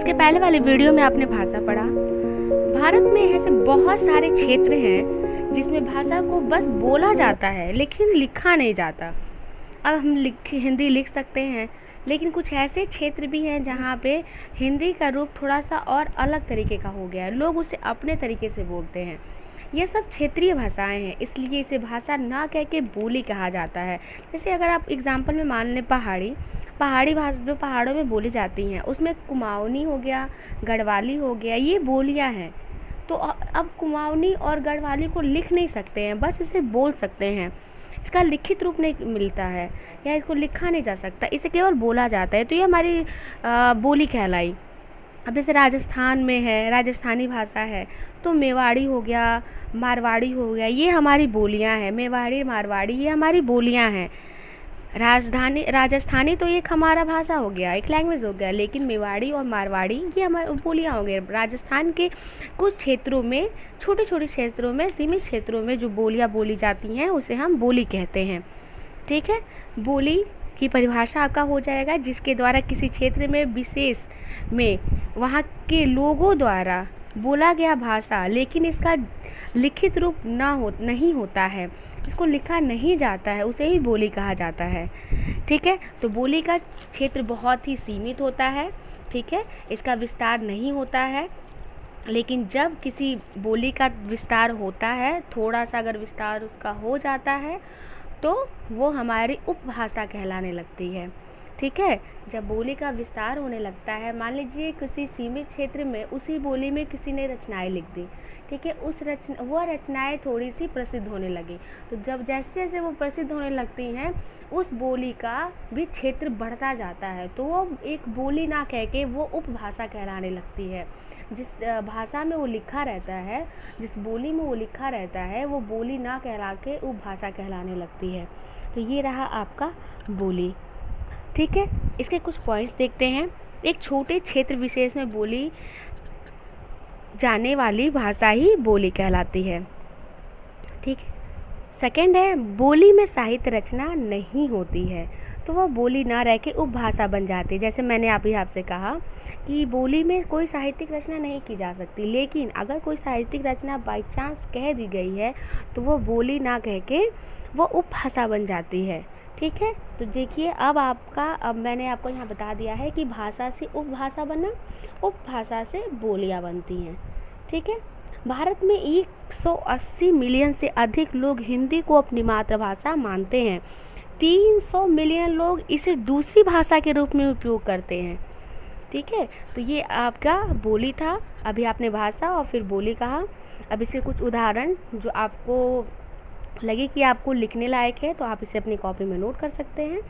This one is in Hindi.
इसके पहले वाले वीडियो में आपने भाषा पढ़ा। भारत में ऐसे बहुत सारे क्षेत्र हैं जिसमें भाषा को बस बोला जाता है लेकिन लिखा नहीं जाता। अब हम हिंदी लिख सकते हैं, लेकिन कुछ ऐसे क्षेत्र भी हैं जहाँ पे हिंदी का रूप थोड़ा सा और अलग तरीके का हो गया है, लोग उसे अपने तरीके से बोलते हैं। ये सब क्षेत्रीय भाषाएं हैं, इसलिए इसे भाषा ना कह के बोली कहा जाता है। जैसे अगर आप एग्जाम्पल में मान लें पहाड़ी भाषा जो पहाड़ों में बोली जाती हैं, उसमें कुमाऊनी हो गया, गढ़वाली हो गया, ये बोलियां हैं। तो अब कुमाऊनी और गढ़वाली को लिख नहीं सकते हैं, बस इसे बोल सकते हैं। इसका लिखित रूप नहीं मिलता है या इसको लिखा नहीं जा सकता, इसे केवल बोला जाता है। तो ये हमारी बोली कहलाई। अब जैसे राजस्थान में है, राजस्थानी भाषा है, तो मेवाड़ी हो गया, मारवाड़ी हो गया, ये हमारी बोलियां हैं। मेवाड़ी, मारवाड़ी ये हमारी बोलियां हैं। राजस्थानी तो एक हमारा भाषा हो गया, एक लैंग्वेज हो गया, लेकिन मेवाड़ी और मारवाड़ी ये हमारी बोलियां हो गई। राजस्थान के कुछ क्षेत्रों में, छोटे छोटे क्षेत्रों में, सीमित क्षेत्रों में जो बोलियां बोली जाती हैं उसे हम बोली कहते हैं। ठीक है, बोली की परिभाषा आपका हो जाएगा जिसके द्वारा किसी क्षेत्र में विशेष में वहाँ के लोगों द्वारा बोला गया भाषा, लेकिन इसका लिखित रूप नहीं होता है, इसको लिखा नहीं जाता है, उसे ही बोली कहा जाता है। ठीक है, तो बोली का क्षेत्र बहुत ही सीमित होता है। ठीक है, इसका विस्तार नहीं होता है, लेकिन जब किसी बोली का विस्तार होता है, थोड़ा सा अगर विस्तार उसका हो जाता है तो वो हमारी उपभाषा कहलाने लगती है। ठीक है, जब बोली का विस्तार होने लगता है, मान लीजिए किसी सीमित क्षेत्र में उसी बोली में किसी ने रचनाएं लिख दी। ठीक है, वह रचनाएं थोड़ी सी प्रसिद्ध होने लगी, तो जब जैसे जैसे वो प्रसिद्ध होने लगती हैं, उस बोली का भी क्षेत्र बढ़ता जाता है, तो वो एक बोली ना कह के वो उपभाषा कहलाने लगती है। जिस भाषा में वो लिखा रहता है, जिस बोली में वो लिखा रहता है, वो बोली ना कहला के उपभाषा कहलाने लगती है। तो ये रहा आपका बोली। ठीक है, इसके कुछ पॉइंट्स देखते हैं। एक छोटे क्षेत्र विशेष में बोली जाने वाली भाषा ही बोली कहलाती है। ठीक है, सेकंड है, बोली में साहित्य रचना नहीं होती है, तो वह बोली ना रह के उपभाषा बन जाती है। जैसे मैंने आपसे कहा कि बोली में कोई साहित्यिक रचना नहीं की जा सकती, लेकिन अगर कोई साहित्यिक रचना बाई चांस कह दी गई है तो वह बोली ना कह के वो उपभाषा बन जाती है। ठीक है, तो देखिए अब मैंने आपको यहाँ बता दिया है कि भाषा से उपभाषा बना, उपभाषा से बोलियाँ बनती हैं। ठीक है, भारत में 180 मिलियन से अधिक लोग हिंदी को अपनी मातृभाषा मानते हैं। 300 मिलियन लोग इसे दूसरी भाषा के रूप में उपयोग करते हैं। ठीक है, तो ये आपका बोली था। अभी आपने भाषा और फिर बोली कहा। अब इसके कुछ उदाहरण जो आपको लगे कि आपको लिखने लायक है, तो आप इसे अपनी कॉपी में नोट कर सकते हैं।